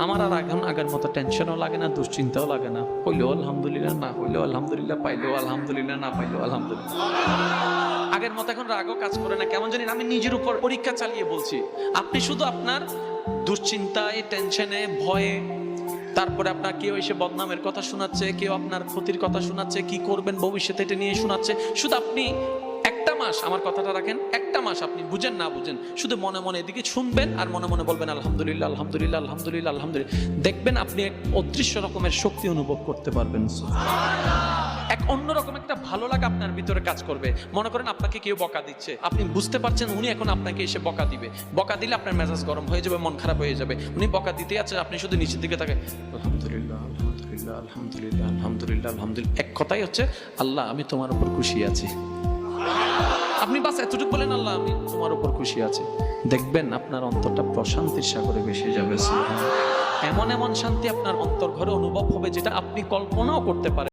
আমার আর এখন আগের মতো টেনশনও লাগে না, দুশ্চিন্তাও লাগে না। হইলেও আলহামদুলিল্লাহ, না হইলেও আলহামদুলিল্লাহ, পাইলেও আলহামদুলিল্লাহ, না পাইলেও আলহামদুলিল্লাহ। আগের মতো এখন রাগও কাজ করে না, কেমন জানি আমি নিজের উপর পরীক্ষা চালিয়ে বলছি। আপনি শুধু আপনার দুশ্চিন্তায়, টেনশনে, ভয়ে, তারপরে আপনার কেউ এসে বদনামের কথা শোনাচ্ছে, কেউ আপনার ক্ষতির কথা শোনাচ্ছে, কি করবেন ভবিষ্যতে এটা নিয়ে শোনাচ্ছে। শুধু আপনি একটা মাস, আমার কথাটা রাখেন, একটা মাস আপনি বুঝেন না বুঝেন, শুধু মনে মনে এদিকে শুনবেন আর মনে মনে বলবেন আলহামদুলিল্লাহ, আলহামদুলিল্লাহ, আলহামদুলিল্লাহ, আলহামদুলিল্লাহ। দেখবেন আপনি এক অদৃশ্য রকমের শক্তি অনুভব করতে পারবেন। এক অন্যরকম একটা ভালো লাগা আপনার ভিতরে কাজ করবে। মনে করেন আপনাকে কেউ বকা দিচ্ছে, আপনি বুঝতে পারছেন উনি এখন আপনাকে এসে বকা দিবে। বকা দিলে আপনার মেজাজ গরম হয়ে যাবে, মন খারাপ হয়ে যাবে। উনি বকা দিতে আছে, আপনি শুধু নিচের দিকে তাকান, আলহামদুলিল্লাহ, আলহামদুলিল্লাহ, আলহামদুলিল্লাহ, আলহামদুলিল্লাহ, আলহামদুলিল্লাহ। এক কথাই হচ্ছে আল্লাহ আমি তোমার উপর খুশি আছি। আপনি বাস এতটুকু বলেন আল্লাহ আমি তোমার উপর খুশি আছি, দেখবেন আপনার অন্তরটা প্রশান্তির সাগরে ভেসে যাবে। এমন এমন শান্তি আপনার অন্তর ঘরে অনুভব হবে যেটা আপনি কল্পনাও করতে পারেন।